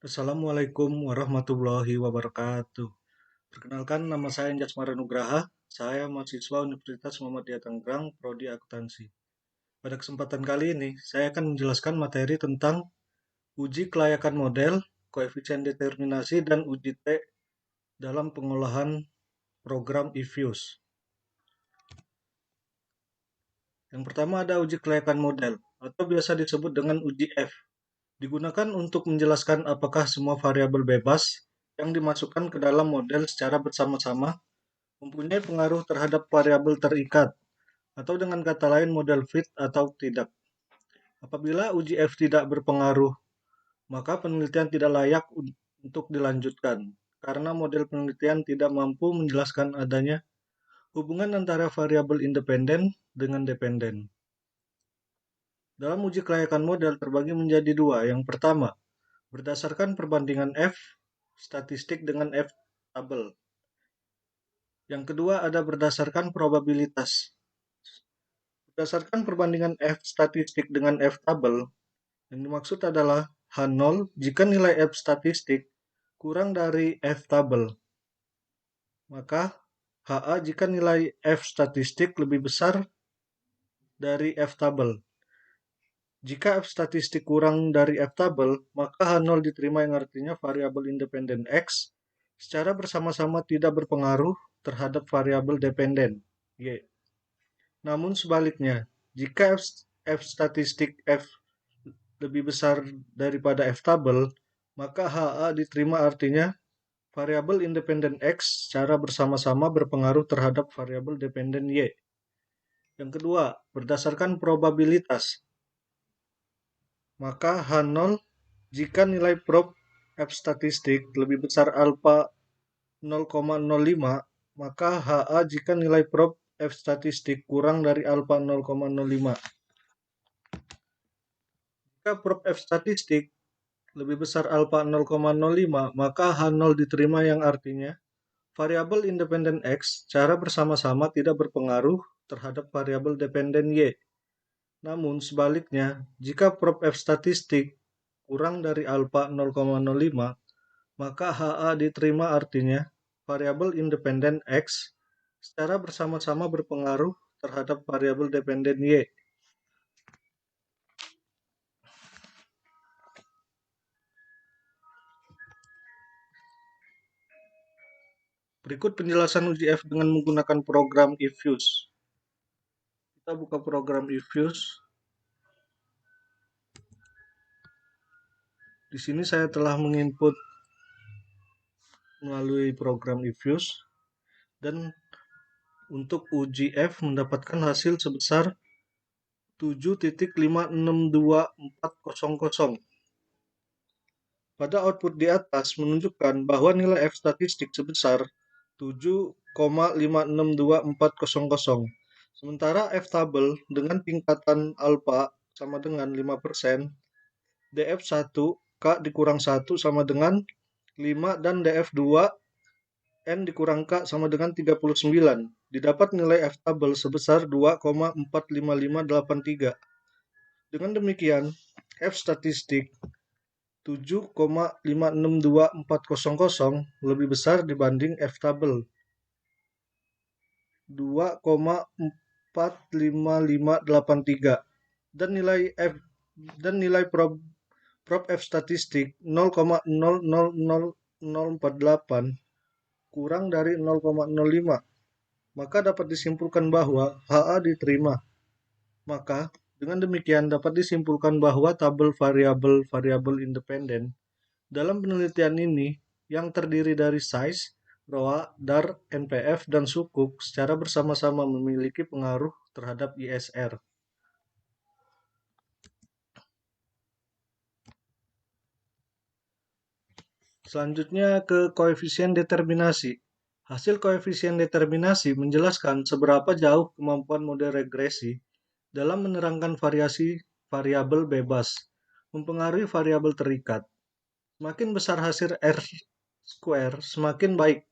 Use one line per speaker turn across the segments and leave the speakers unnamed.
Assalamualaikum warahmatullahi wabarakatuh. Perkenalkan, nama saya Anjas Nugraha. Saya mahasiswa Universitas Muhammadiyah Tangerang, Prodi Akuntansi. Pada kesempatan kali ini, saya akan menjelaskan materi tentang uji kelayakan model, koefisien determinasi, dan uji T dalam pengolahan program eFuse. Yang pertama ada uji kelayakan model, atau biasa disebut dengan uji F. Digunakan untuk menjelaskan apakah semua variabel bebas yang dimasukkan ke dalam model secara bersama-sama mempunyai pengaruh terhadap variabel terikat, atau dengan kata lain model fit atau tidak. Apabila uji F tidak berpengaruh, maka penelitian tidak layak untuk dilanjutkan, karena model penelitian tidak mampu menjelaskan adanya hubungan antara variabel independen dengan dependen. Dalam uji kelayakan model terbagi menjadi dua. Yang pertama, berdasarkan perbandingan F statistik dengan F tabel. Yang kedua ada berdasarkan probabilitas. Berdasarkan perbandingan F statistik dengan F tabel, yang dimaksud adalah H0 jika nilai F statistik kurang dari F tabel, maka HA jika nilai F statistik lebih besar dari F tabel. Jika F statistik kurang dari F tabel, maka H0 diterima yang artinya variabel independen X secara bersama-sama tidak berpengaruh terhadap variabel dependen Y. Namun sebaliknya, jika F statistik F lebih besar daripada F tabel, maka HA diterima artinya variabel independen X secara bersama-sama berpengaruh terhadap variabel dependen Y. Yang kedua, berdasarkan probabilitas, maka H0 jika nilai prob F statistik lebih besar alfa 0,05, maka HA jika nilai prob F statistik kurang dari alfa 0,05. Jika prob F statistik lebih besar alfa 0,05, maka H0 diterima yang artinya variabel independen X secara bersama-sama tidak berpengaruh terhadap variabel dependen Y. Namun sebaliknya, jika prob F statistik kurang dari alfa 0,05, maka HA diterima artinya variabel independen X secara bersama-sama berpengaruh terhadap variabel dependen Y. Berikut penjelasan uji F dengan menggunakan program eFuse. Kita buka program eFuse. Di sini saya telah menginput melalui program eFuse, dan untuk uji F mendapatkan hasil sebesar 7.562400. Pada output di atas menunjukkan bahwa nilai F statistik sebesar 7,562400. Sementara F tabel dengan tingkatan alfa sama dengan 5%, DF1 K dikurang 1 sama dengan 5, dan DF2 N dikurang K sama dengan 39. Didapat nilai F tabel sebesar 2,45583. Dengan demikian, F statistik 7,562400 lebih besar dibanding F tabel 2,45583, dan nilai prob F statistik 0,000048 kurang dari 0,05, maka dapat disimpulkan bahwa HA diterima. Maka dengan demikian dapat disimpulkan bahwa tabel variabel independen dalam penelitian ini yang terdiri dari size, ROA, DAR, NPF, dan sukuk secara bersama-sama memiliki pengaruh terhadap ISR. Selanjutnya ke koefisien determinasi. Hasil koefisien determinasi menjelaskan seberapa jauh kemampuan model regresi dalam menerangkan variasi variabel bebas mempengaruhi variabel terikat. Semakin besar hasil R square, semakin baik,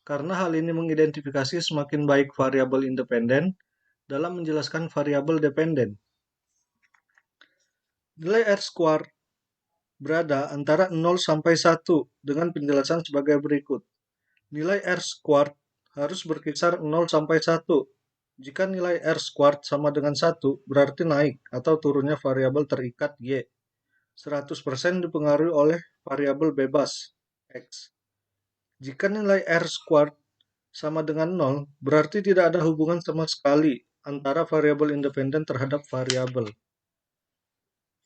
karena hal ini mengidentifikasi semakin baik variabel independen dalam menjelaskan variabel dependen. Nilai R square berada antara 0 sampai 1 dengan penjelasan sebagai berikut. Nilai R squared harus berkisar 0 sampai 1. Jika nilai R squared sama dengan 1, berarti naik atau turunnya variabel terikat Y. 100% dipengaruhi oleh variabel bebas X. Jika nilai R squared sama dengan 0, berarti tidak ada hubungan sama sekali antara variabel independen terhadap variabel.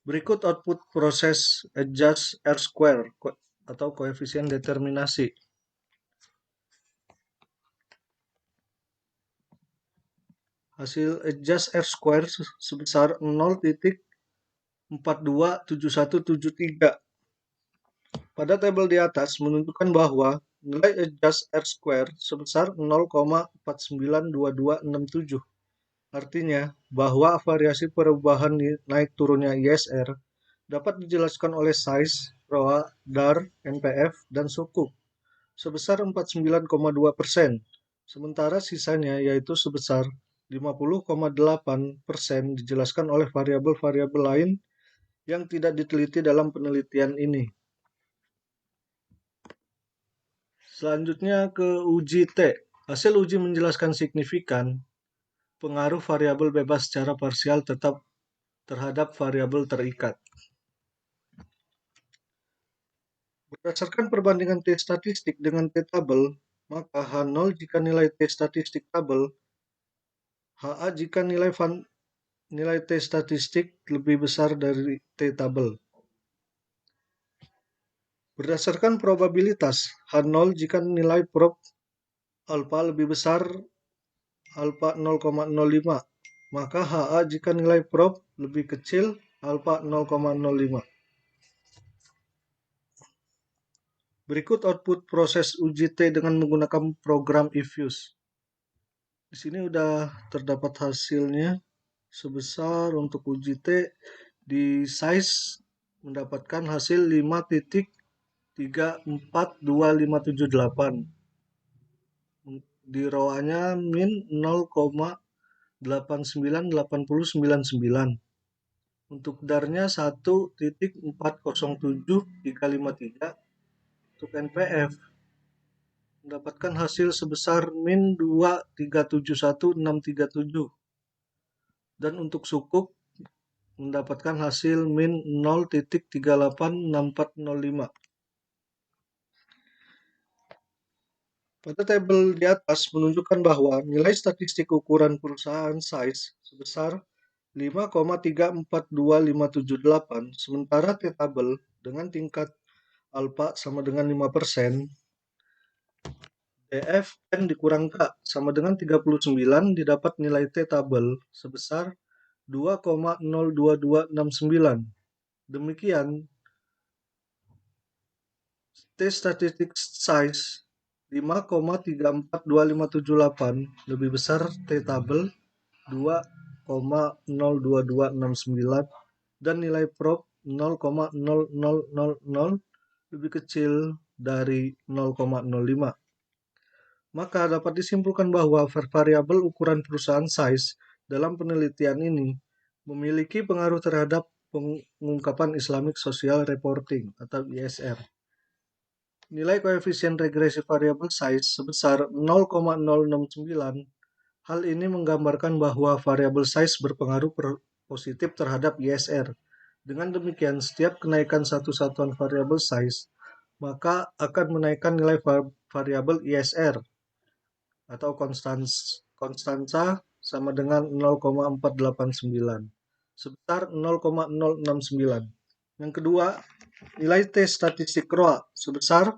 Berikut output proses adjust R square atau koefisien determinasi. Hasil adjust R square sebesar 0.427173. Pada tabel di atas menunjukkan bahwa nilai adjust R square sebesar 0,492267. Artinya bahwa variasi perubahan naik turunnya ISR dapat dijelaskan oleh size, ROA, DAR, NPF, dan sukuk sebesar 49,2%, sementara sisanya yaitu sebesar 50,8% dijelaskan oleh variabel-variabel lain yang tidak diteliti dalam penelitian ini. Selanjutnya ke uji T. Hasil uji menjelaskan signifikan pengaruh variabel bebas secara parsial tetap terhadap variabel terikat. Berdasarkan perbandingan T statistik dengan T tabel, maka H0 jika nilai T statistik tabel, HA jika nilai T statistik lebih besar dari T tabel. Berdasarkan probabilitas, H0 jika nilai prop alfa lebih besar alfa 0,05, maka HA jika nilai prop lebih kecil alfa 0,05. Berikut output proses uji T dengan menggunakan program eFuse. Di sini udah terdapat hasilnya sebesar untuk uji T di size mendapatkan hasil 5.342578. Di ROA-nya min 0,89899. Untuk DAR-nya 1.407353. Untuk NPF mendapatkan hasil sebesar min 2371637. Dan untuk sukuk mendapatkan hasil min 0.386405. Pada tabel di atas menunjukkan bahwa nilai statistik ukuran perusahaan size sebesar 5,342578, sementara T tabel dengan tingkat alfa sama dengan 5%, DF N dikurang K sama dengan 39, didapat nilai T tabel sebesar 2,02269. Demikian, T statistik size 5,342578 lebih besar T tabel 2,02269 dan nilai prop 0,0000 lebih kecil dari 0,05. Maka dapat disimpulkan bahwa variabel ukuran perusahaan size dalam penelitian ini memiliki pengaruh terhadap pengungkapan Islamic Social Reporting atau ISR. Nilai koefisien regresi variabel size sebesar 0,069. Hal ini menggambarkan bahwa variabel size berpengaruh positif terhadap ISR. Dengan demikian, setiap kenaikan satu satuan variabel size maka akan menaikkan nilai variabel ISR atau konstansa sama dengan 0,489 sebesar 0,069. Yang kedua, nilai T statistik ROA sebesar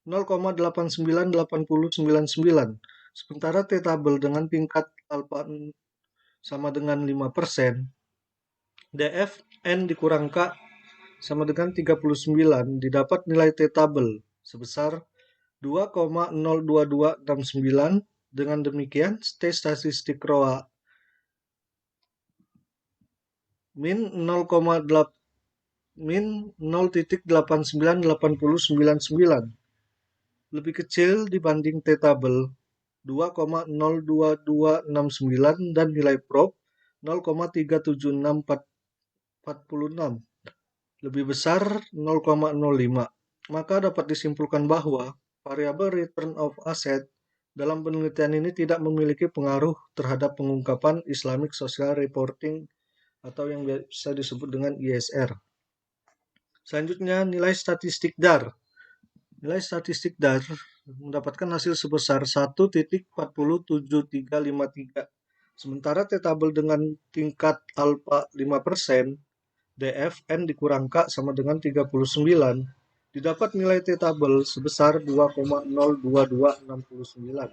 0,89899, sementara T tabel dengan tingkat alfa sama dengan 5%, DF N dikurang K sama dengan 39, didapat nilai T tabel sebesar 2,02269. Dengan demikian, T statistik ROA min 0,898099 lebih kecil dibanding T tabel 2,02269 dan nilai prop 0,376446. lebih besar 0,05. Maka dapat disimpulkan bahwa variabel return of asset dalam penelitian ini tidak memiliki pengaruh terhadap pengungkapan Islamic Social Reporting atau yang biasa disebut dengan ISR. Selanjutnya, nilai statistik DAR. Nilai statistik DAR mendapatkan hasil sebesar 1.40353. Sementara T-tabel dengan tingkat alfa 5%, DFN dikurang K sama dengan 39, didapat nilai T-tabel sebesar 2,02269.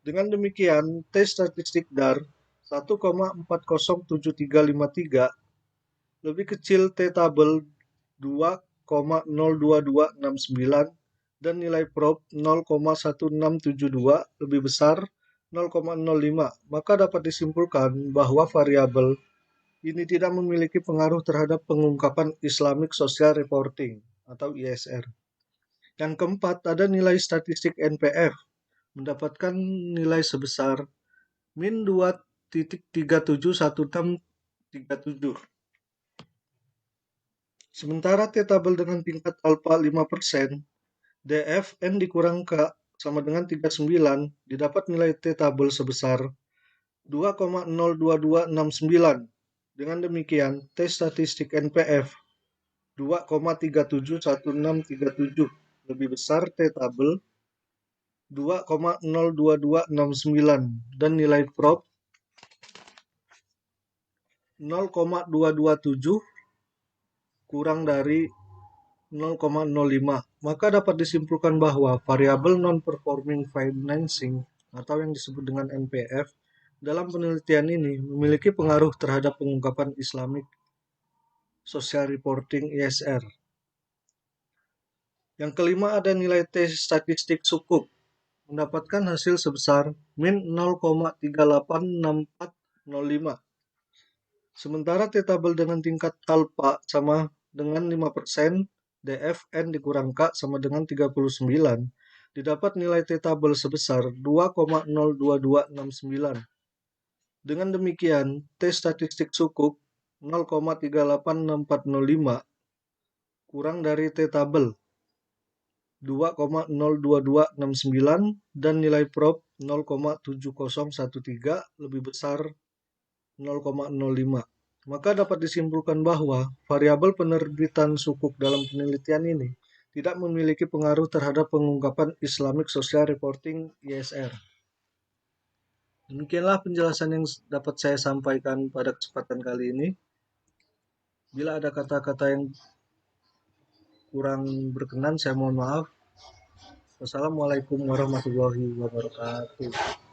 Dengan demikian, T statistik DAR 1,407353 lebih kecil T-tabel 2,02269 dan nilai prop 0,1672 lebih besar 0,05. Maka dapat disimpulkan bahwa variabel ini tidak memiliki pengaruh terhadap pengungkapan Islamic Social Reporting atau ISR. Yang keempat, ada nilai statistik NPF mendapatkan nilai sebesar min 2.371637. Sementara T-tabel dengan tingkat alfa 5%, DFN dikurang K sama dengan 39, didapat nilai T-tabel sebesar 2,02269. Dengan demikian, T statistik NPF 2,371637 lebih besar T-tabel 2,02269 dan nilai prop 0,227 kurang dari 0,05. Maka dapat disimpulkan bahwa variabel non-performing financing atau yang disebut dengan NPF dalam penelitian ini memiliki pengaruh terhadap pengungkapan Islamic Social Reporting ISR. Yang kelima, ada nilai T statistik sukuk mendapatkan hasil sebesar min 0,386405. Sementara T-tabel dengan tingkat alfa sama dengan 5%, DFN dikurang K sama dengan 39, didapat nilai T-tabel sebesar 2,02269. Dengan demikian, T statistik sukuk 0,386405 kurang dari T-tabel 2,02269 dan nilai prop 0,7013 lebih besar 0,05. Maka dapat disimpulkan bahwa variabel penerbitan sukuk dalam penelitian ini tidak memiliki pengaruh terhadap pengungkapan Islamic Social Reporting ISR. Demikianlah penjelasan yang dapat saya sampaikan pada kesempatan kali ini. Bila ada kata-kata yang kurang berkenan, saya mohon maaf. Wassalamualaikum warahmatullahi wabarakatuh.